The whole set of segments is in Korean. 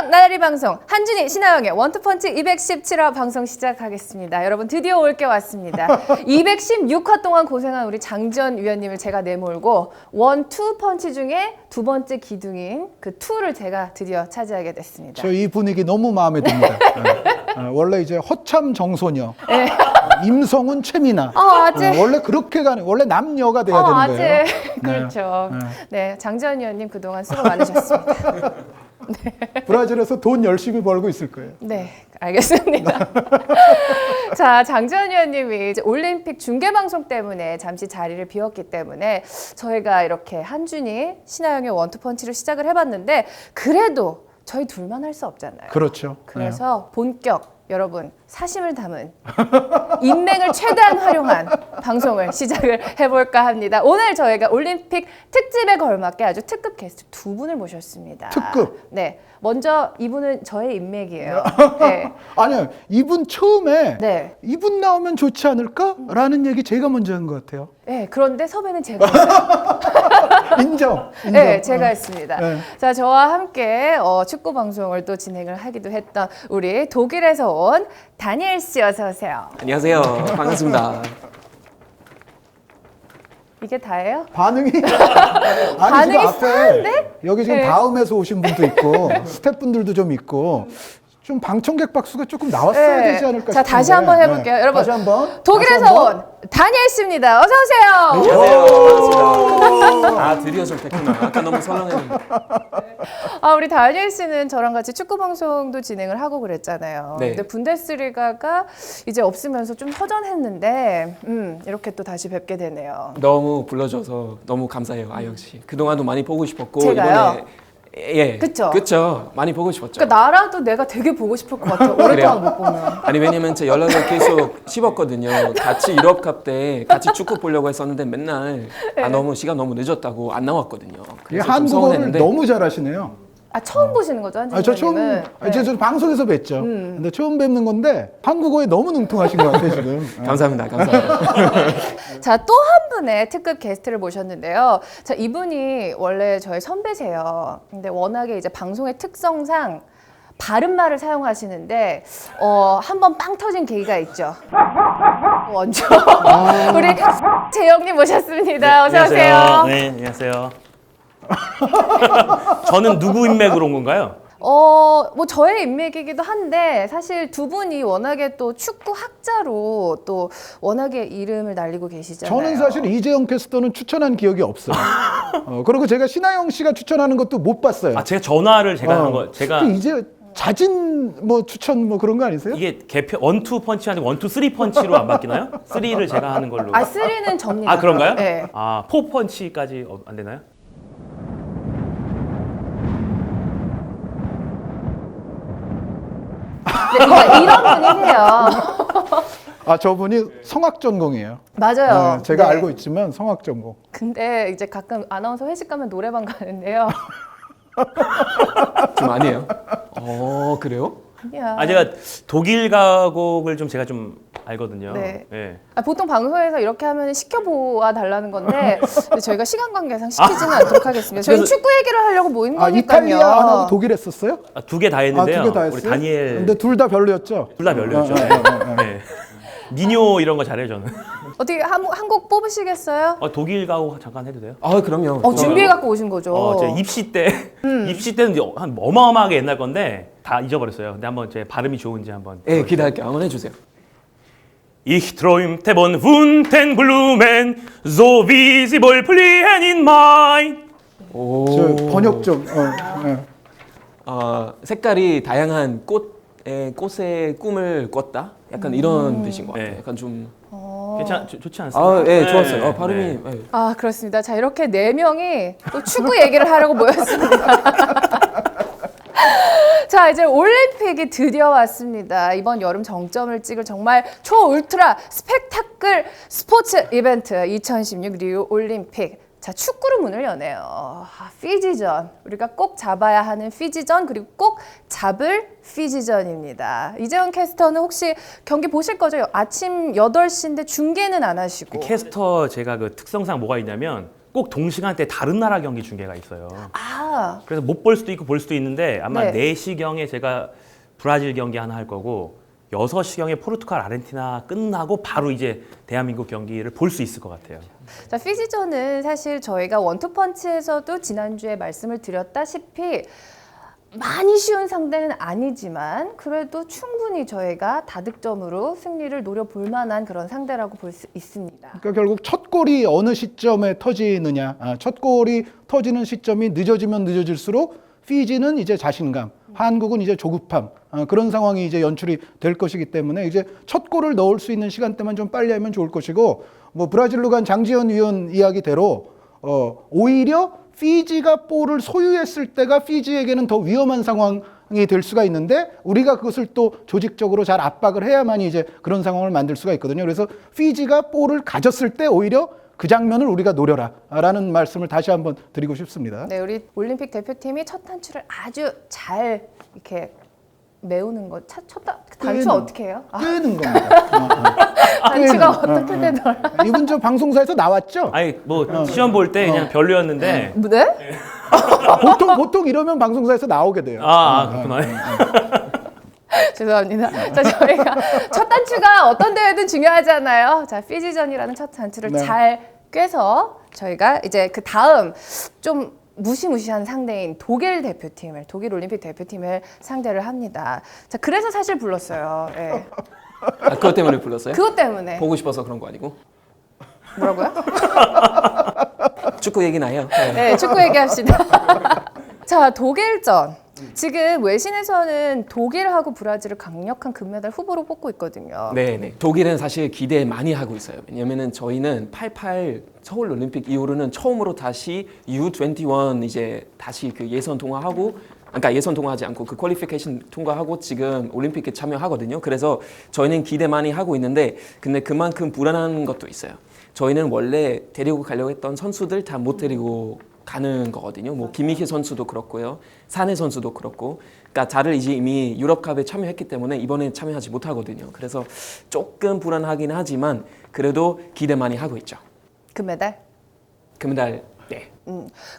본격 나날이 방송 한준희 신하영의 원투펀치 217화 방송 시작하겠습니다. 여러분 드디어 올 게 왔습니다. 216화 동안 고생한 우리 장지연 위원님을 제가 내몰고 원투펀치 중에 두 번째 기둥인 그 투를 제가 드디어 차지하게 됐습니다. 저 이 분위기 너무 마음에 듭니다. 원래 이제 허참 정소녀, 네. 임성훈 최민아. 아재. 원래 그렇게 가는 원래 남녀가 돼야 되는 아재. 거예요. 그렇죠. 네, 장지연 위원님 그동안 수고 많으셨습니다. 브라질에서 돈 열심히 벌고 있을 거예요. 네, 알겠습니다. 자, 장지연 위원님이 이제 올림픽 중계방송 때문에 잠시 자리를 비웠기 때문에 저희가 이렇게 한준희, 신하영의 원투펀치를 시작을 해봤는데 그래도 저희 둘만 할 수 없잖아요. 그렇죠. 그래서 본격 여러분 사심을 담은 인맥을 최대한 활용한 방송을 시작을 해볼까 합니다. 오늘 저희가 올림픽 특집에 걸맞게 아주 특급 게스트 두 분을 모셨습니다. 특급? 네, 먼저 이분은 저의 인맥이에요. 네. 아니요, 이분 처음에 네. 이분 나오면 좋지 않을까라는 얘기 제가 먼저 한 것 같아요. 네, 그런데 섭외는 제가 했어요. 인정. 네, 제가 했습니다. 네. 자, 저와 함께 축구 방송을 또 진행을 하기도 했던 우리 독일에서 온 다니엘 씨 어서 오세요. 안녕하세요. 반갑습니다. 이게 다예요? 반응이 반응이 지금 앞에 싸한데? 여기 지금 네. 다음에서 오신 분도 있고 스태프분들도 좀 있고 좀 방청객 박수가 조금 나왔어야 네. 되지 않을까 자, 싶은데. 다시 한번 해볼게요. 여러분, 다시 한번. 독일에서 다시 한번. 온 다니엘 씨입니다. 어서 오세요. 안녕하세요. 반갑습니다. 아, 드디어 좀 뵙구나. 아까 너무 설렁했는데. 아, 우리 다니엘 씨는 저랑 같이 축구 방송도 진행을 하고 그랬잖아요. 네. 근데 분데스리가가 이제 없으면서 좀 허전했는데 이렇게 또 다시 뵙게 되네요. 너무 불러줘서 너무 감사해요, 아영 씨. 그동안도 많이 보고 싶었고 제가요? 이번에 예. 그쵸? 그쵸. 많이 보고 싶었죠. 그러니까 나라도 내가 되게 보고 싶을 것 같아요. 오랫동안 못 보면. 아니 왜냐면 제 연락을 계속 씹었거든요. 같이 유럽컵 때 같이 축구 보려고 했었는데 맨날 너무 시간 너무 늦었다고 안 나왔거든요. 이 그래서 좀 한국어를 서운했는데 너무 잘하시네요. 아, 처음 보시는 거죠, 한진 저 처음, 의원님은? 저 방송에서 뵀죠. 근데 처음 뵙는 건데 한국어에 너무 능통하신 것 같아요 지금. 감사합니다. 감사합니다. 자, 또 한 분의 특급 게스트를 모셨는데요. 자, 이분이 원래 저의 선배세요. 근데 워낙에 이제 방송의 특성상 바른말을 사용하시는데 한번 빵 터진 계기가 있죠. 먼저 우리 재영님 모셨습니다. 어서 오세요. 네, 안녕하세요. 저는 누구 인맥으로 온 건가요? 뭐 저의 인맥이기도 한데 사실 두 분이 워낙에 또 축구 학자로 또 워낙에 이름을 날리고 계시잖아요. 저는 사실 이재영 캐스터는 추천한 기억이 없어요. 그리고 제가 신하영 씨가 추천하는 것도 못 봤어요. 아, 제가 전화를 제가 한 거, 제가 이제 자진 뭐 추천 뭐 그런 거 아니세요? 이게 개편 원투 펀치 아니고 원투 쓰리 펀치로 안 바뀌나요? 쓰리를 제가 하는 걸로. 아, 3는 접니다. 아, 그런가요? 네. 아, 포 펀치까지 안 되나요? 네, 이런 분이세요. 아 저분이 성악 전공이에요. 맞아요. 제가 네. 알고 있지만 성악 전공. 근데 이제 가끔 아나운서 회식 가면 노래방 가는데요. 좀 아니에요. 그래요? 아니야. 아, 제가 독일 가곡을 좀 제가 좀 알거든요. 네. 예. 보통 방송에서 이렇게 하면 시켜보아 달라는 건데 저희가 시간 관계상 시키지는 않도록 하겠습니다. 저희 그래서- 축구 얘기를 하려고 모인 아 거니까요. 이탈리아 안 하고 독일 했었어요? 아, 두 개 다 아 했는데요. 두 개 다 우리 했어요? 다니엘 근데 둘 다 별로였죠? 둘 다 별로였죠. 네. 니뇨 이런 거 잘해요, 저는. 어떻게 한 곡 뽑으시겠어요? 독일 가곡 잠깐 해도 돼요? 아, 그럼요. 준비해 갖고 오신 거죠. 제 입시 때 입시 때는 이제 한 어마어마하게 옛날 건데 다 잊어버렸어요. 근데 한번 제 발음이 좋은지 한번. 예, 기대할게요. 한번 해주세요. Ich träumte von bunten Blumen, so wie sie wohl fliehen in Mai. 오. 저 번역 좀. 색깔이 다양한 꽃의 꿈을 꿨다? 약간 이런 뜻인 것 같아요. 네. 약간 좀. 좋지 않습니까? 예, 네, 좋았어요. 네. 발음이. 네. 예. 아, 그렇습니다. 자, 이렇게 네 명이 또 축구 얘기를 하려고 모였습니다. 자, 이제 올림픽이 드디어 왔습니다. 이번 여름 정점을 찍을 정말 초울트라 스펙타클 스포츠 이벤트 2016 리우 올림픽. 자, 축구로 문을 여네요. 피지전. 우리가 꼭 잡아야 하는 피지전, 그리고 꼭 잡을 피지전입니다. 이재원 캐스터는 혹시 경기 보실 거죠? 아침 8시인데 중계는 안 하시고. 캐스터 제가 그 특성상 뭐가 있냐면 꼭 동시간대 다른 나라 경기 중계가 있어요. 아, 그래서 못 볼 수도 있고 볼 수도 있는데 아마 네. 4시경에 제가 브라질 경기 하나 할 거고 6시경에 포르투갈 아르헨티나 끝나고 바로 이제 대한민국 경기를 볼 수 있을 것 같아요. 자, 피지전은 사실 저희가 원투펀치에서도 지난주에 말씀을 드렸다시피 많이 쉬운 상대는 아니지만 그래도 충분히 저희가 다득점으로 승리를 노려볼 만한 그런 상대라고 볼 수 있습니다. 그러니까 결국 첫 골이 어느 시점에 터지느냐, 첫 골이 터지는 시점이 늦어지면 늦어질수록 피지는 이제 자신감, 한국은 이제 조급함, 그런 상황이 이제 연출이 될 것이기 때문에 이제 첫 골을 넣을 수 있는 시간대만 좀 빨리 하면 좋을 것이고, 뭐 브라질로 간 장지현 위원 이야기대로 오히려 피지가 볼을 소유했을 때가 피지에게는 더 위험한 상황이 될 수가 있는데 우리가 그것을 또 조직적으로 잘 압박을 해야만이 이제 그런 상황을 만들 수가 있거든요. 그래서 피지가 볼을 가졌을 때 오히려 그 장면을 우리가 노려라라는 말씀을 다시 한번 드리고 싶습니다. 네, 우리 올림픽 대표팀이 첫 단추를 아주 잘 이렇게 메우는 것. 단추 끄는. 어떻게 해요? 아, 끄는 겁니다. 단추가 끄는. 어떻게 되더라? 이분 저 방송사에서 나왔죠? 아니 뭐 시험 볼 때 그냥 별로였는데 네? 보통 이러면 방송사에서 나오게 돼요. 그렇구나. 죄송합니다. 자, 저희가 첫 단추가 어떤 대회든 중요하잖아요. 자, 피지전이라는 첫 단추를 네. 잘 꿰서 저희가 이제 그 다음 좀 무시무시한 상대인 독일 올림픽 대표팀을 상대를 합니다. 자, 그래서 사실 불렀어요. 예. 아, 그것 때문에 불렀어요? 그것 때문에. 보고 싶어서 그런 거 아니고? 뭐라고요? 축구 얘기나 해요. 네. 네, 축구 얘기합시다. 자, 독일전. 지금 외신에서는 독일하고 브라질을 강력한 금메달 후보로 뽑고 있거든요. 네. 독일은 사실 기대 많이 하고 있어요. 왜냐면은 저희는 88 서울 올림픽 이후로는 처음으로 다시 U21 이제 다시 그 예선 통과하고, 그러니까 예선 통과하지 않고 그 퀄리피케이션 통과하고 지금 올림픽에 참여하거든요. 그래서 저희는 기대 많이 하고 있는데, 근데 그만큼 불안한 것도 있어요. 저희는 원래 데리고 가려고 했던 선수들 다 못 데리고 가는 거거든요. 뭐 김희희 선수도 그렇고요, 사내 선수도 그렇고, 그러니까 다들 이제 이미 유럽컵에 참여했기 때문에 이번에 참여하지 못하거든요. 그래서 조금 불안하긴 하지만 그래도 기대 많이 하고 있죠. 금메달? 금메달. 네.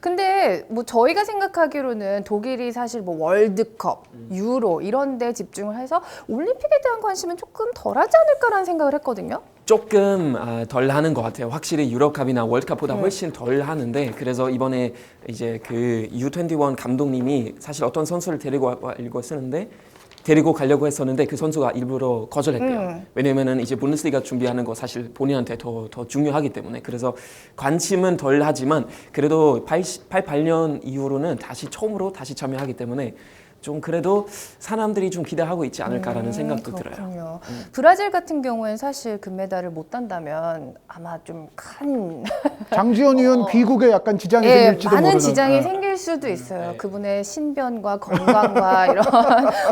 근데 뭐 저희가 생각하기로는 독일이 사실 뭐 월드컵, 유로 이런 데 집중을 해서 올림픽에 대한 관심은 조금 덜하지 않을까라는 생각을 했거든요. 조금 덜 하는 것 같아요. 확실히 유럽컵이나 월드컵보다 훨씬 덜 하는데, 그래서 이번에 이제 그 U21 감독님이 사실 어떤 선수를 데리고 가려고 했었는데 그 선수가 일부러 거절했대요. 왜냐면은 이제 분데스리가 준비하는 거 사실 본인한테 더 중요하기 때문에. 그래서 관심은 덜 하지만 그래도 88년 이후로는 처음으로 다시 참여하기 때문에 좀 그래도 사람들이 좀 기대하고 있지 않을까라는 생각도 들어요. 그렇군요. 브라질 같은 경우엔 사실 금메달을 못 딴다면 아마 좀 큰 장지현 의원 귀국에 약간 지장이 예, 생길지도 많은 모르는. 지장이 생길 수도 있어요. 그분의 신변과 건강과 이런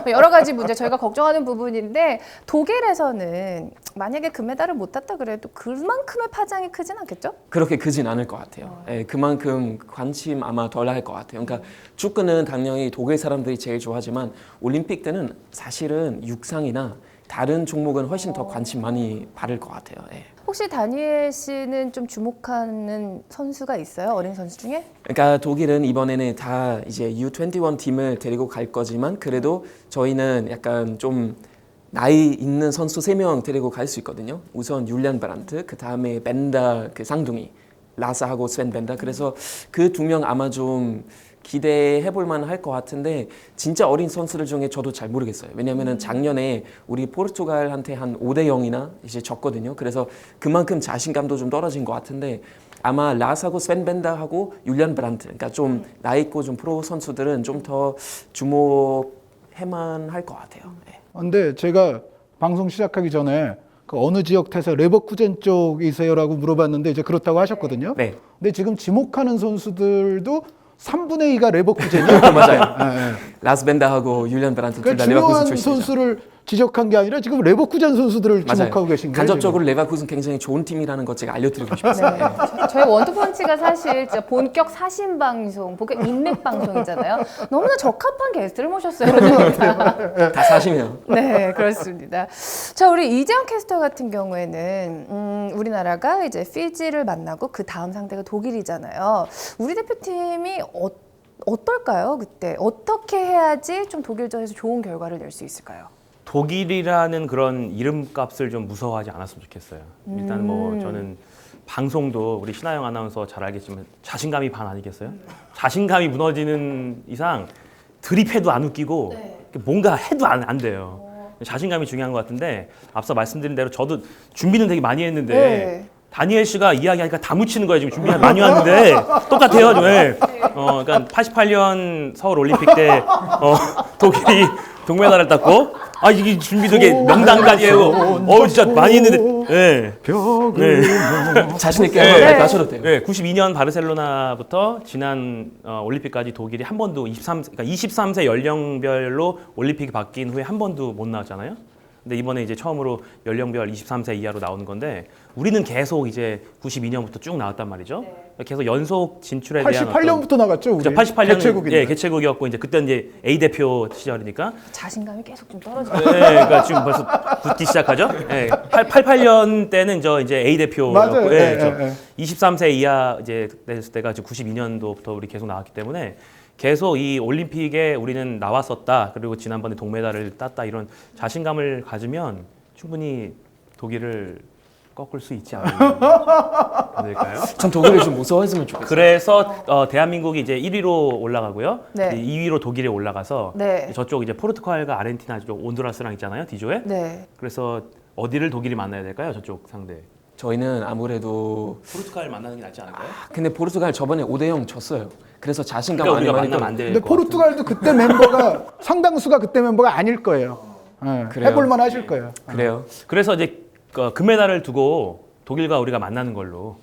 여러 가지 문제 저희가 걱정하는 부분인데, 독일에서는 만약에 금메달을 못 땄다 그래도 그만큼의 파장이 크진 않겠죠? 그렇게 크진 않을 것 같아요. 예, 그만큼 관심 아마 덜 할 것 같아요. 그러니까 축구는 당연히 독일 사람들이 제일 좋아하지만 올림픽 때는 사실은 육상이나 다른 종목은 훨씬 더 관심 많이 받을 것 같아요. 예. 혹시 다니엘 씨는 좀 주목하는 선수가 있어요? 어린 선수 중에? 그러니까 독일은 이번에는 다 이제 U21 팀을 데리고 갈 거지만 그래도 저희는 약간 좀 나이 있는 선수 3명 데리고 갈 수 있거든요. 우선 율리안 브란트, 그 다음에 벤다 그 쌍둥이, 라사하고 스벤 벤다. 그래서 그 2명 아마 좀 기대해 볼 만할 것 같은데, 진짜 어린 선수들 중에 저도 잘 모르겠어요. 왜냐면은 작년에 우리 포르투갈한테 한 5대0이나 이제 졌거든요. 그래서 그만큼 자신감도 좀 떨어진 것 같은데, 아마 라사고 스벤 벤다하고 율리안 브란트, 그러니까 좀 나이 있고 좀 프로 선수들은 좀 더 주목해만 할 것 같아요. 네. 근데 제가 방송 시작하기 전에 그 어느 지역 태세 레버쿠젠 쪽이세요라고 물어봤는데 이제 그렇다고 하셨거든요. 네. 근데 지금 지목하는 선수들도 3분의 2가 레버쿠젠이에요. 맞아요. 예, 예. 라스 벤다하고 율리안 브란트 둘 그러니까 다 레버쿠sen 중요한 출신이죠. 선수를 지적한 게 아니라 지금 레버쿠젠 선수들을 주목하고 계신 거예요. 간접적으로 레버쿠sen 굉장히 좋은 팀이라는 것 제가 알려드리고 싶었어요. 네. 저희 원투펀치가 사실 진짜 본격 사신 방송, 본격 인맥 방송이잖아요. 너무나 적합한 게스트를 모셨어요. 진짜. 다 사시네요. 네, 그렇습니다. 자, 우리 이재영 캐스터 같은 경우에는 우리나라가 이제 피지를 만나고 그 다음 상대가 독일이잖아요. 우리 대표팀이 어떨까요? 그때 어떻게 해야지 좀 독일전에서 좋은 결과를 낼 수 있을까요? 독일이라는 그런 이름값을 좀 무서워하지 않았으면 좋겠어요. 일단 뭐 저는 방송도 우리 신하영 아나운서 잘 알겠지만 자신감이 반 아니겠어요? 자신감이 무너지는 이상 드립해도 안 웃기고 뭔가 해도 안 돼요. 자신감이 중요한 것 같은데 앞서 말씀드린 대로 저도 준비는 되게 많이 했는데 네. 다니엘 씨가 이야기하니까 다 묻히는 거예요. 지금 준비 많이 왔는데 똑같아요. 네. 그러니까 88년 서울 올림픽 때 독일이 동메달을 땄고 이게 준비 되게 명단까지예요. 진짜 많이 했는데. 네. 자신 있게 네. 한번 하셔도 돼요. 네, 92년 바르셀로나부터 지난 올림픽까지 독일이 한 번도 23세 연령별로 올림픽이 바뀐 후에 한 번도 못 나왔잖아요. 근데 이번에 이제 처음으로 연령별 23세 이하로 나오는 건데 우리는 계속 이제 92년부터 쭉 나왔단 말이죠. 계속 연속 진출에 대한 88년부터 나갔죠, 우리. 88년 개최국인데. 예, 개최국이었고 이제 그때 이제 A 대표 시절이니까 자신감이 계속 좀 떨어져요. 네, 그러니까 지금 벌써 붙기 시작하죠. 네, 88년 때는 저 이제 A 대표였고, 맞아요. 예, 예. 23세 이하 이제 됐을 때가 지금 92년도부터 우리 계속 나왔기 때문에 계속 이 올림픽에 우리는 나왔었다. 그리고 지난번에 동메달을 땄다 이런 자신감을 가지면 충분히 독일을 꺾을 수 있지 않을까요? 전 독일을 좀 무서워했으면 좋겠어요. 그래서 대한민국이 이제 1위로 올라가고요. 네. 2위로 독일이 올라가서 네. 저쪽 이제 포르투갈과 아르헨티나 쪽 온두라스랑 있잖아요. D조에. 네. 그래서 어디를 독일이 만나야 될까요? 저쪽 상대. 저희는 아무래도 포르투갈 만나는 게 낫지 않을까요? 근데 포르투갈 저번에 5대0 졌어요. 그래서 자신감 그러니까 많이 우리가 많이 만나면 안 근데 될 것 같아요. 포르투갈도 그때 멤버가 상당수가 그때 멤버가 아닐 거예요. 그래요? 해볼만 하실 거예요. 그래요. 그래서 이제 금메달을 두고 독일과 우리가 만나는 걸로.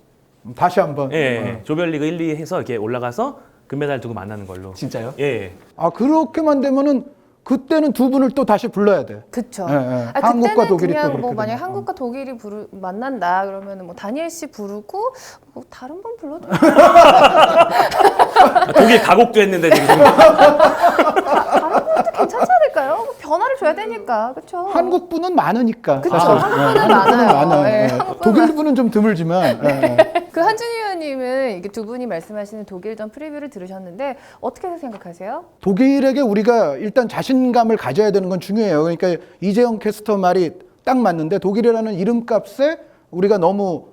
다시 한번. 예, 조별리그 1, 2 해서 이렇게 올라가서 금메달 두고 만나는 걸로. 진짜요? 예. 그렇게만 되면은 그때는 두 분을 또 다시 불러야 돼. 그쵸. 예, 예. 그때는 한국과 독일이 또 그냥 그렇게 뭐 만약 되면. 한국과 독일이 만난다 그러면 뭐 다니엘 씨 부르고 뭐 다른 분 불러도 독일 가곡도 했는데 지금. 다른 분도 괜찮지 않을까요? 뭐 변화를 줘야 되니까 그렇죠. 한국 분은 많으니까. 그쵸. 사실. 한국 분은 많아요. 예, 한국 분은 독일 분은 좀 드물지만. 그 한준희 의원님은 이게 두 분이 말씀하시는 독일전 프리뷰를 들으셨는데 어떻게 생각하세요? 독일에게 우리가 일단 자신감을 가져야 되는 건 중요해요. 그러니까 이재영 캐스터 말이 딱 맞는데 독일이라는 이름값에 우리가 너무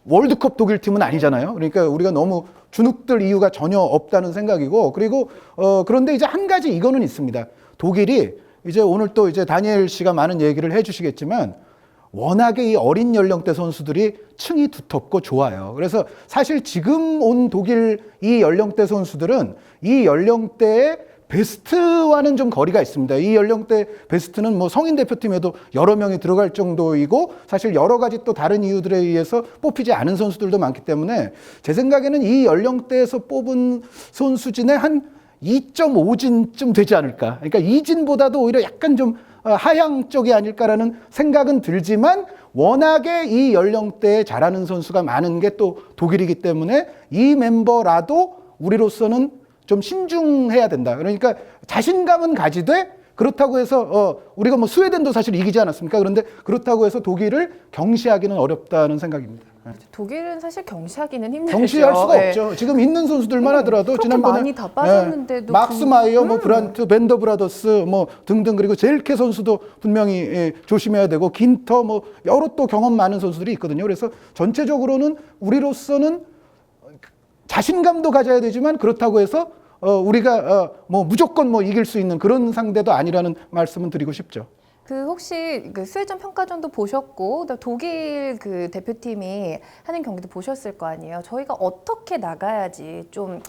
월드컵 독일 팀은 아니잖아요. 그러니까 우리가 너무 주눅들 이유가 전혀 없다는 생각이고 그리고 그런데 이제 한 가지 이거는 있습니다. 독일이 이제 오늘 또 이제 다니엘 씨가 많은 얘기를 해주시겠지만 워낙에 이 어린 연령대 선수들이 층이 두텁고 좋아요. 그래서 사실 지금 온 독일 이 연령대 선수들은 이 연령대의 베스트와는 좀 거리가 있습니다. 이 연령대 베스트는 뭐 성인 대표팀에도 여러 명이 들어갈 정도이고 사실 여러 가지 또 다른 이유들에 의해서 뽑히지 않은 선수들도 많기 때문에 제 생각에는 이 연령대에서 뽑은 선수 중에 한 2.5진쯤 되지 않을까. 그러니까 2진보다도 오히려 약간 좀 하향 쪽이 아닐까라는 생각은 들지만 워낙에 이 연령대에 잘하는 선수가 많은 게 또 독일이기 때문에 이 멤버라도 우리로서는 좀 신중해야 된다. 그러니까 자신감은 가지되 그렇다고 해서 우리가 뭐 스웨덴도 사실 이기지 않았습니까? 그런데 그렇다고 해서 독일을 경시하기는 어렵다는 생각입니다. 독일은 사실 경시하기는 힘들죠. 경시할 수가 예. 없죠. 지금 있는 선수들만 하더라도 그렇게 지난번에 많이 다 빠졌는데도 막스 마이어, 뭐 브란트, 벤더 브라더스 뭐 등등 그리고 젤케 선수도 분명히 조심해야 되고 긴터 뭐 여러 또 경험 많은 선수들이 있거든요. 그래서 전체적으로는 우리로서는 자신감도 가져야 되지만 그렇다고 해서 우리가 뭐 무조건 뭐 이길 수 있는 그런 상대도 아니라는 말씀은 드리고 싶죠. 그 혹시 그 스웨덴 평가전도 보셨고 그다음에 독일 그 대표팀이 하는 경기도 보셨을 거 아니에요. 저희가 어떻게 나가야지 좀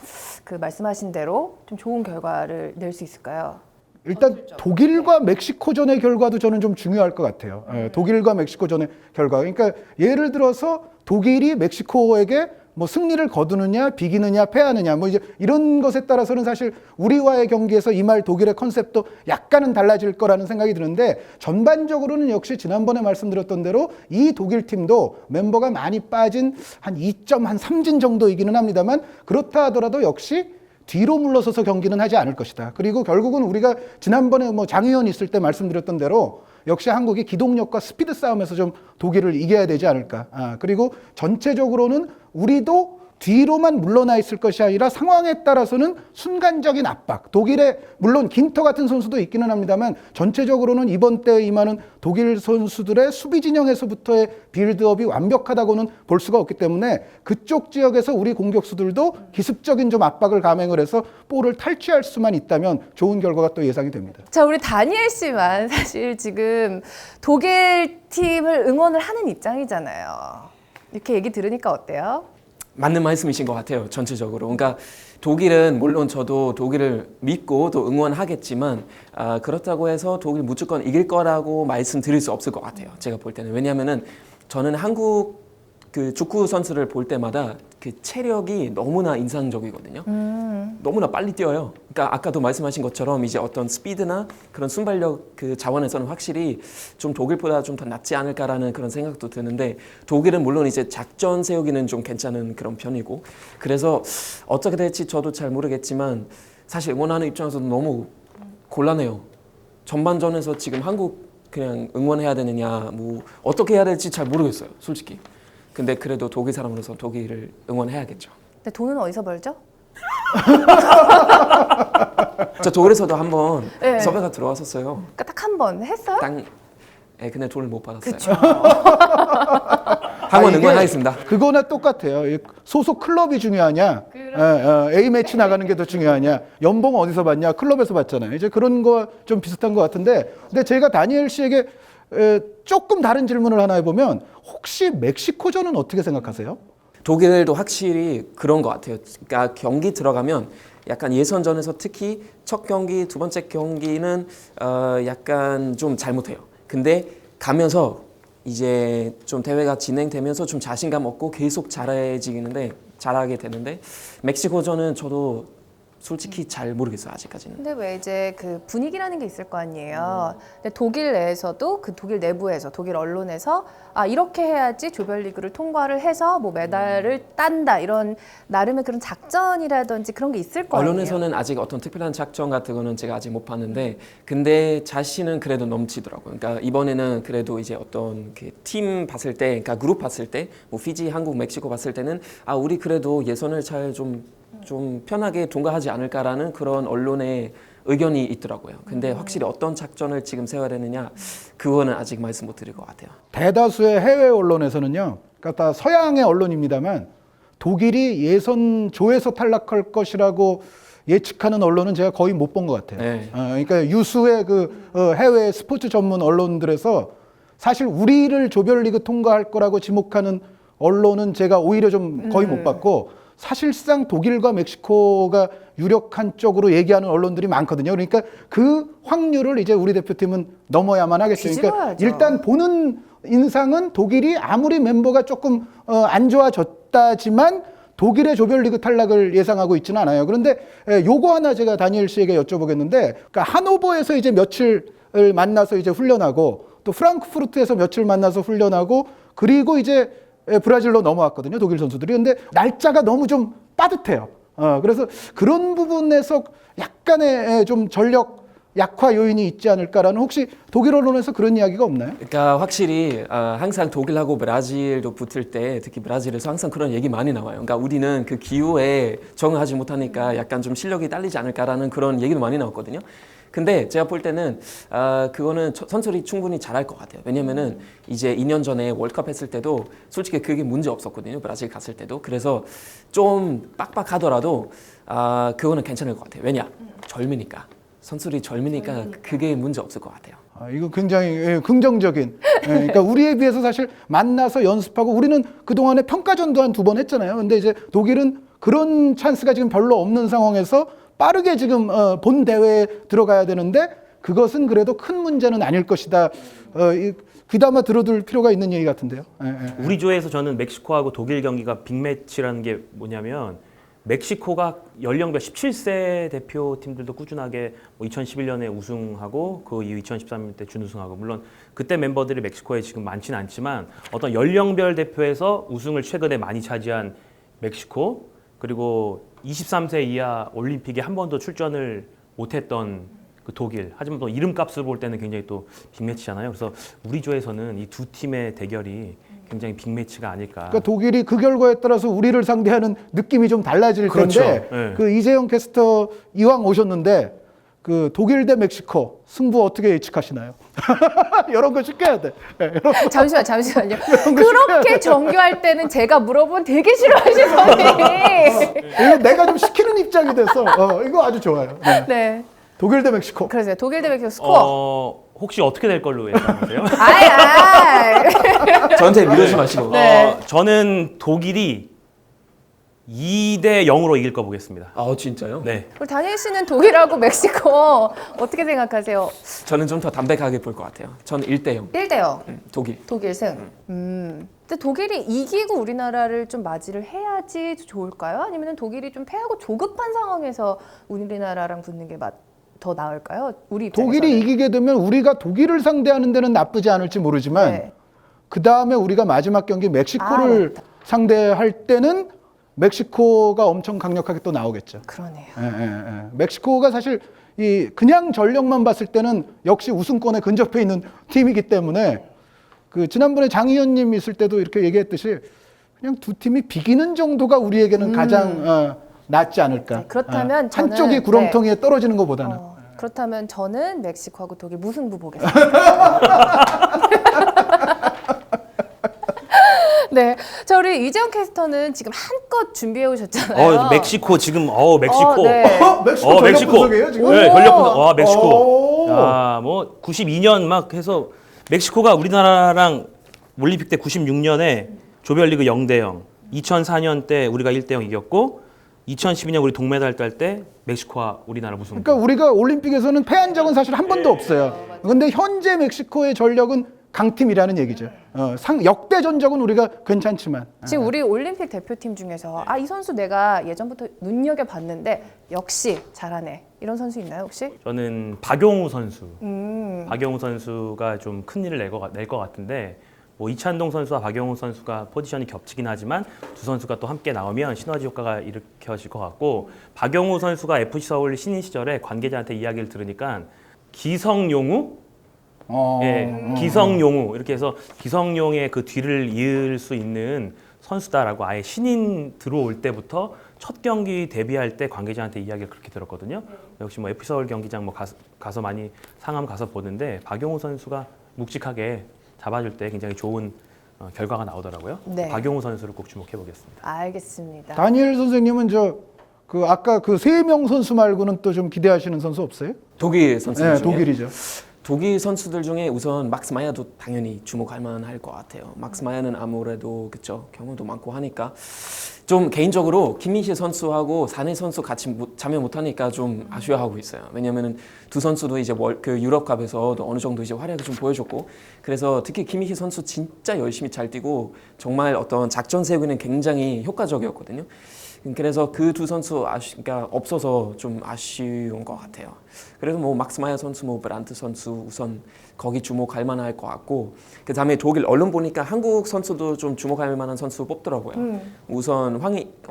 그 말씀하신 대로 좀 좋은 결과를 낼 수 있을까요? 일단 독일과 멕시코전의 결과도 저는 좀 중요할 것 같아요. 독일과 멕시코전의 결과. 그러니까 예를 들어서 독일이 멕시코에게 뭐 승리를 거두느냐, 비기느냐, 패하느냐, 뭐 이제 이런 것에 따라서는 사실 우리와의 경기에서 임할 독일의 컨셉도 약간은 달라질 거라는 생각이 드는데 전반적으로는 역시 지난번에 말씀드렸던 대로 이 독일 팀도 멤버가 많이 빠진 한 2.3진 정도이기는 합니다만 그렇다 하더라도 역시 뒤로 물러서서 경기는 하지 않을 것이다. 그리고 결국은 우리가 지난번에 뭐 장의원 있을 때 말씀드렸던 대로 역시 한국이 기동력과 스피드 싸움에서 좀 독일을 이겨야 되지 않을까. 그리고 전체적으로는 우리도 뒤로만 물러나 있을 것이 아니라 상황에 따라서는 순간적인 압박. 독일의 물론 긴터 같은 선수도 있기는 합니다만 전체적으로는 이번 때에 임하는 독일 선수들의 수비 진영에서부터의 빌드업이 완벽하다고는 볼 수가 없기 때문에 그쪽 지역에서 우리 공격수들도 기습적인 좀 압박을 감행을 해서 볼을 탈취할 수만 있다면 좋은 결과가 또 예상이 됩니다. 자, 우리 다니엘 씨만 사실 지금 독일 팀을 응원을 하는 입장이잖아요. 이렇게 얘기 들으니까 어때요? 맞는 말씀이신 것 같아요. 전체적으로. 그러니까 독일은 물론 저도 독일을 믿고 또 응원하겠지만 그렇다고 해서 독일 무조건 이길 거라고 말씀드릴 수 없을 것 같아요. 제가 볼 때는. 왜냐하면은 저는 한국 그 축구 선수를 볼 때마다 그 체력이 너무나 인상적이거든요. 너무나 빨리 뛰어요. 그러니까 아까도 말씀하신 것처럼 이제 어떤 스피드나 그런 순발력 그 자원에서는 확실히 좀 독일보다 좀 더 낫지 않을까라는 그런 생각도 드는데 독일은 물론 이제 작전 세우기는 좀 괜찮은 그런 편이고 그래서 어떻게 될지 저도 잘 모르겠지만 사실 응원하는 입장에서도 너무 곤란해요. 전반전에서 지금 한국 그냥 응원해야 되느냐 뭐 어떻게 해야 될지 잘 모르겠어요. 솔직히. 근데 그래도 독일 사람으로서 독일을 응원해야겠죠. 근데 돈은 어디서 벌죠? 저 독일에서도 한번 네. 섭외가 들어왔었어요. 그러니까 딱 한 번 했어요? 근데 돈을 못 받았어요. 그쵸. 한번 이게 응원하겠습니다. 그거나 똑같아요. 이 소속 클럽이 중요하냐, A매치 나가는 게 더 중요하냐, 연봉 어디서 받냐, 클럽에서 받잖아요. 이제 그런 거 좀 비슷한 것 같은데, 근데 제가 다니엘 씨에게 조금 다른 질문을 하나 해보면, 혹시 멕시코전은 어떻게 생각하세요? 독일도 확실히 그런 것 같아요. 그러니까 경기 들어가면 약간 예선전에서 특히 첫 경기, 두 번째 경기는 약간 좀 잘못해요. 근데 가면서 이제 좀 대회가 진행되면서 좀 자신감 얻고 계속 잘하게 되는데 멕시코전은 저도 솔직히 잘 모르겠어요 아직까지는. 근데 왜 이제 그 분위기라는 게 있을 거 아니에요. 근데 독일 내에서도 그 독일 내부에서 독일 언론에서 이렇게 해야지 조별리그를 통과를 해서 뭐 메달을 딴다 이런 나름의 그런 작전이라든지 그런 게 있을 거 아니에요. 언론에서는 아직 어떤 특별한 작전 같은 거는 제가 아직 못 봤는데 근데 자신은 그래도 넘치더라고요. 그러니까 이번에는 그래도 이제 어떤 그 팀 봤을 때, 그러니까 그룹 봤을 때, 뭐 피지, 한국, 멕시코 봤을 때는 우리 그래도 예선을 잘 좀 편하게 통과하지 않을까라는 그런 언론의 의견이 있더라고요. 근데 확실히 어떤 작전을 지금 세워야 되느냐 그거는 아직 말씀 못 드릴 것 같아요. 대다수의 해외 언론에서는요, 그러니까 다 서양의 언론입니다만 독일이 예선조에서 탈락할 것이라고 예측하는 언론은 제가 거의 못 본 것 같아요. 네. 그러니까 유수의 그 해외 스포츠 전문 언론들에서 사실 우리를 조별리그 통과할 거라고 지목하는 언론은 제가 오히려 좀 거의 못 봤고 사실상 독일과 멕시코가 유력한 쪽으로 얘기하는 언론들이 많거든요. 그러니까 그 확률을 이제 우리 대표팀은 넘어야만 하겠죠. 그러니까 뒤집어야죠. 일단 보는 인상은 독일이 아무리 멤버가 조금 안 좋아졌다지만 독일의 조별리그 탈락을 예상하고 있지는 않아요. 그런데 요거 하나 제가 다니엘 씨에게 여쭤보겠는데, 그러니까 하노버에서 이제 며칠을 만나서 이제 훈련하고 또 프랑크푸르트에서 며칠 만나서 훈련하고 그리고 이제 브라질로 넘어왔거든요. 독일 선수들이. 근데 날짜가 너무 좀 빠듯해요. 그래서 그런 부분에서 약간의 좀 전력 약화 요인이 있지 않을까라는 혹시 독일 언론에서 그런 이야기가 없나요? 그러니까 확실히 항상 독일하고 브라질도 붙을 때 특히 브라질에서 항상 그런 얘기 많이 나와요. 그러니까 우리는 그 기후에 적응하지 못하니까 약간 좀 실력이 딸리지 않을까라는 그런 얘기도 많이 나왔거든요. 근데 제가 볼 때는 그거는 선수들이 충분히 잘할 것 같아요. 왜냐면은 이제 2년 전에 월드컵 했을 때도 솔직히 그게 문제 없었거든요. 브라질 갔을 때도. 그래서 좀 빡빡하더라도 그거는 괜찮을 것 같아요. 왜냐? 젊으니까. 선수들이 젊으니까 그게 문제 없을 것 같아요. 이거 굉장히 긍정적인. 그러니까 우리에 비해서 사실 만나서 연습하고 우리는 그동안에 평가전도 한 2번 했잖아요. 근데 이제 독일은 그런 찬스가 지금 별로 없는 상황에서 빠르게 지금 본 대회에 들어가야 되는데 그것은 그래도 큰 문제는 아닐 것이다. 귀담아 들어둘 필요가 있는 얘기 같은데요. 예, 예. 우리 조에서 저는 멕시코하고 독일 경기가 빅매치라는 게 뭐냐면 멕시코가 연령별 17세 대표팀들도 꾸준하게 뭐 2011년에 우승하고 그 이후 2013년 때 준우승하고 물론 그때 멤버들이 멕시코에 지금 많지는 않지만 어떤 연령별 대표에서 우승을 최근에 많이 차지한 멕시코 그리고 23세 이하 올림픽에 한 번도 출전을 못했던 그 독일 하지만 또 이름값을 볼 때는 굉장히 또 빅매치잖아요. 그래서 우리 조에서는 이 두 팀의 대결이 굉장히 빅매치가 아닐까. 그러니까 독일이 그 결과에 따라서 우리를 상대하는 느낌이 좀 달라질 그렇죠. 텐데 네. 그 이재영 캐스터 이왕 오셨는데 그 독일 대 멕시코 승부 어떻게 예측하시나요? 이런 거 쉽게 해야 돼. 네, 이런 거. 잠시만요. 그렇게 정교할 때는 제가 물어보면 되게 싫어하시더니. 이거 내가 좀 시키는 입장이 돼서 이거 아주 좋아요. 네. 네. 독일 대 멕시코. 그러세요. 독일 대 멕시코 스코어. 혹시 어떻게 될 걸로 예상하세요? 아이. 저한테 미루지 마시고. 네. 저는 독일이 2대 0으로 이길 거 보겠습니다. 아 진짜요? 네. 우리 다니엘 씨는 독일하고 멕시코 어떻게 생각하세요? 저는 좀 더 담백하게 볼 것 같아요. 저는 1대 0. 1대 0. 독일. 독일 승. 근데 독일이 이기고 우리나라를 좀 맞이를 해야지 좋을까요? 아니면 독일이 좀 패하고 조급한 상황에서 우리나라랑 붙는 게 더 나을까요? 우리 입장에서는. 독일이 이기게 되면 우리가 독일을 상대하는 데는 나쁘지 않을지 모르지만 네. 그 다음에 우리가 마지막 경기 멕시코를 맞다. 상대할 때는 멕시코가 엄청 강력하게 또 나오겠죠. 그러네요. 멕시코가 사실 이 그냥 전력만 봤을 때는 역시 우승권에 근접해 있는 팀이기 때문에 그 지난번에 장 의원님 있을 때도 이렇게 얘기했듯이 그냥 두 팀이 비기는 정도가 우리에게는 가장 낫지 않을까. 네, 그렇다면 저는- 한쪽이 구렁텅이에 떨어지는 것보다는. 그렇다면 저는 멕시코하고 독일 무승부 보겠습니다. 네, 자 우리 이재영 캐스터는 지금 한껏 준비해 오셨잖아요. 멕시코 지금 멕시코. 네. 멕시코 전력 멕시코. 분석이에요 지금? 네, 전력 분석. 와, 멕시코. 오. 야, 뭐 92년 막 해서 멕시코가 우리나라랑 올림픽 때 96년에 조별리그 0대 0. 2004년 때 우리가 1대 0 이겼고 2012년 우리 동메달 딸 때 멕시코와 우리나라 무승부. 그러니까 우리가 올림픽에서는 패한 적은 사실 한 번도 없어요. 그런데 현재 멕시코의 전력은 강팀이라는 얘기죠. 역대 전적은 우리가 괜찮지만. 지금 우리 올림픽 대표팀 중에서 이 선수 내가 예전부터 눈여겨 봤는데 역시 잘하네 이런 선수 있나요 혹시? 저는 박용우 선수. 박용우 선수가 좀 큰 일을 낼 것 같은데 뭐 이찬동 선수와 박용우 선수가 포지션이 겹치긴 하지만 두 선수가 또 함께 나오면 시너지 효과가 일으켜질 것 같고 박용우 선수가 FC 서울 신인 시절에 관계자한테 이야기를 들으니까 기성용우 기성용우 이렇게 해서 기성용의 그 뒤를 이을 수 있는 선수다라고 아예 신인 들어올 때부터 첫 경기 데뷔할 때 관계자한테 이야기를 그렇게 들었거든요. 역시 뭐 FC 서울 경기장 뭐 가서 많이 상암 가서 보는데 박용우 선수가 묵직하게 잡아줄 때 굉장히 좋은 결과가 나오더라고요. 네. 박용우 선수를 꼭 주목해 보겠습니다. 알겠습니다. 다니엘 선생님은 그 아까 그 3명 선수 말고는 또 좀 기대하시는 선수 없어요? 독일 선수 네, 중에 독일이죠. 독일 선수들 중에 우선 막스 마야도 당연히 주목할 만할 것 같아요. 막스 마야는 아무래도 그쵸 경험도 많고 하니까 좀 개인적으로 김민희 선수하고 사내 선수 같이 참여 못하니까 좀 아쉬워하고 있어요. 왜냐면은 두 선수도 이제 그 유럽컵에서도 어느 정도 이제 활약을 좀 보여줬고 그래서 특히 김민희 선수 진짜 열심히 잘 뛰고 정말 어떤 작전 세우기는 굉장히 효과적이었거든요. 그래서 그 두 선수 그러니까 없어서 좀 아쉬운 것 같아요. 그래서 뭐 막스 마야 선수, 뭐 브란트 선수 우선 거기 주목할 만할 것 같고 그 다음에 독일 언론 보니까 한국 선수도 좀 주목할 만한 선수 뽑더라고요. 우선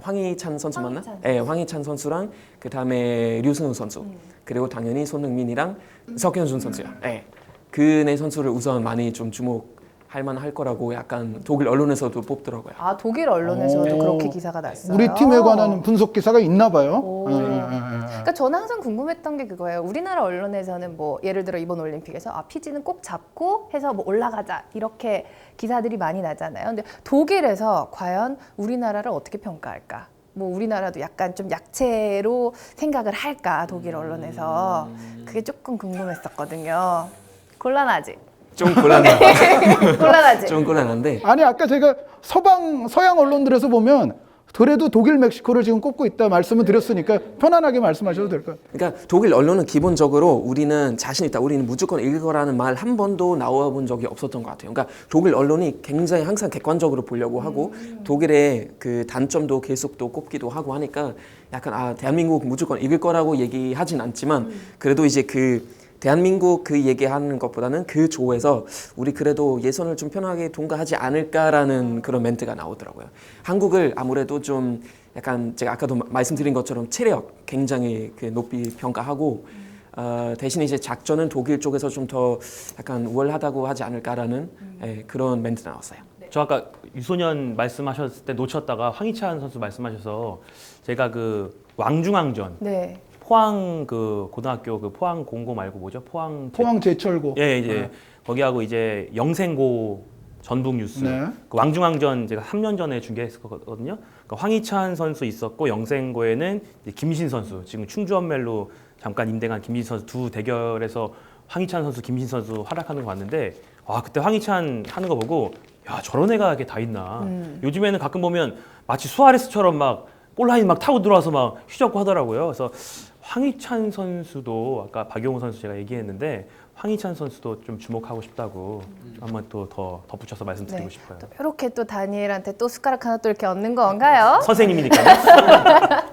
황희찬 선수 맞나? 네, 황희찬 선수랑 그 다음에 류승우 선수 그리고 당연히 손흥민이랑 석현준 선수요. 네, 그 네 선수를 우선 많이 좀 주목할 만할 거라고 약간 독일 언론에서도 뽑더라고요. 독일 언론에서도 오. 그렇게 기사가 났어요. 우리 팀에 관한 분석 기사가 있나 봐요. 오. 그러니까 저는 항상 궁금했던 게 그거예요. 우리나라 언론에서는 뭐 예를 들어 이번 올림픽에서 피지는 꼭 잡고 해서 뭐 올라가자 이렇게 기사들이 많이 나잖아요. 근데 독일에서 과연 우리나라를 어떻게 평가할까? 뭐 우리나라도 약간 좀 약체로 생각을 할까? 독일 언론에서 그게 조금 궁금했었거든요. 곤란하지? 좀 곤란해. 곤란하지? 좀 곤란한데 아니 아까 제가 서양 언론들에서 보면 그래도 독일, 멕시코를 지금 꼽고 있다 말씀을 드렸으니까 편안하게 말씀하셔도 될 거예요. 그러니까 독일 언론은 기본적으로 우리는 자신 있다, 우리는 무조건 이길 거라는 말 한 번도 나와 본 적이 없었던 것 같아요. 그러니까 독일 언론이 굉장히 항상 객관적으로 보려고 하고 독일의 그 단점도 계속 또 꼽기도 하고 하니까 약간 대한민국 무조건 이길 거라고 얘기하진 않지만 그래도 이제 그 대한민국 그 얘기하는 것보다는 그 조에서 우리 그래도 예선을 좀 편하게 통과하지 않을까라는 그런 멘트가 나오더라고요. 한국을 아무래도 좀 약간 제가 아까도 말씀드린 것처럼 체력 굉장히 그 높이 평가하고 대신 이제 작전은 독일 쪽에서 좀 더 약간 우월하다고 하지 않을까라는 그런 멘트 나왔어요. 저 아까 유소년 말씀하셨을 때 놓쳤다가 황희찬 선수 말씀하셔서 제가 그 왕중왕전 네. 포항 그 고등학교 그 포항 공고 말고 뭐죠? 포항 포항 제철고. 예, 이제 거기하고 이제 영생고 전북 뉴스 네. 그 왕중왕전 제가 3년 전에 중계했었거든요. 그러니까 황희찬 선수 있었고 영생고에는 이제 김신 선수 지금 충주원멜로 잠깐 임대간 김신 선수 두 대결에서 황희찬 선수, 김신 선수 활약하는 거 봤는데 그때 황희찬 하는 거 보고 야 저런 애가 이게 다 있나. 요즘에는 가끔 보면 마치 수아레스처럼 막 골라인 막 타고 들어와서 막 휘젓고 하더라고요. 그래서 황희찬 선수도 아까 박용호 선수 제가 얘기했는데 황희찬 선수도 좀 주목하고 싶다고 한번 또 더 덧붙여서 말씀드리고 네. 싶어요. 또 이렇게 또 다니엘한테 또 숟가락 하나 또 이렇게 얹는 건가요? 선생님이니까요.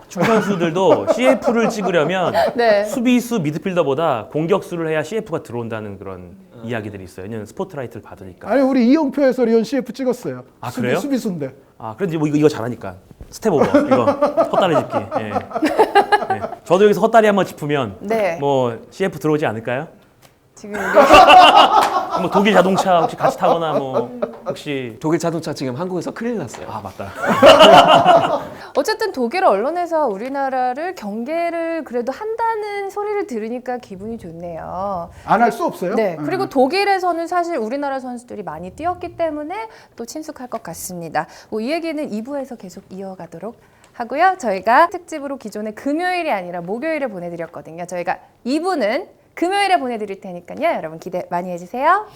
축구 선수들도 CF를 찍으려면 네. 수비수 미드필더보다 공격수를 해야 CF가 들어온다는 그런 이야기들이 있어요. 왜냐면 스포트라이트를 받으니까. 아니 우리 이영표 해설위원 CF 찍었어요. 아, 그래요? 수비수인데. 그런데 뭐 이거 잘하니까 스텝 오버 이거 헛다리 짚기. 예. 예. 저도 여기서 헛다리 한번 짚으면 네. 뭐 CF 들어오지 않을까요? 지금 뭐 독일 자동차 혹시 같이 타거나 뭐 혹시 독일 자동차 지금 한국에서 큰일 났어요. 맞다. 어쨌든 독일 언론에서 우리나라를 경계를 그래도 한다는 소리를 들으니까 기분이 좋네요. 안 할 수 없어요? 네. 그리고 독일에서는 사실 우리나라 선수들이 많이 뛰었기 때문에 또 친숙할 것 같습니다. 이 얘기는 2부에서 계속 이어가도록 하고요. 저희가 특집으로 기존에 금요일이 아니라 목요일에 보내드렸거든요. 저희가 2부는 금요일에 보내드릴 테니까요. 여러분 기대 많이 해주세요.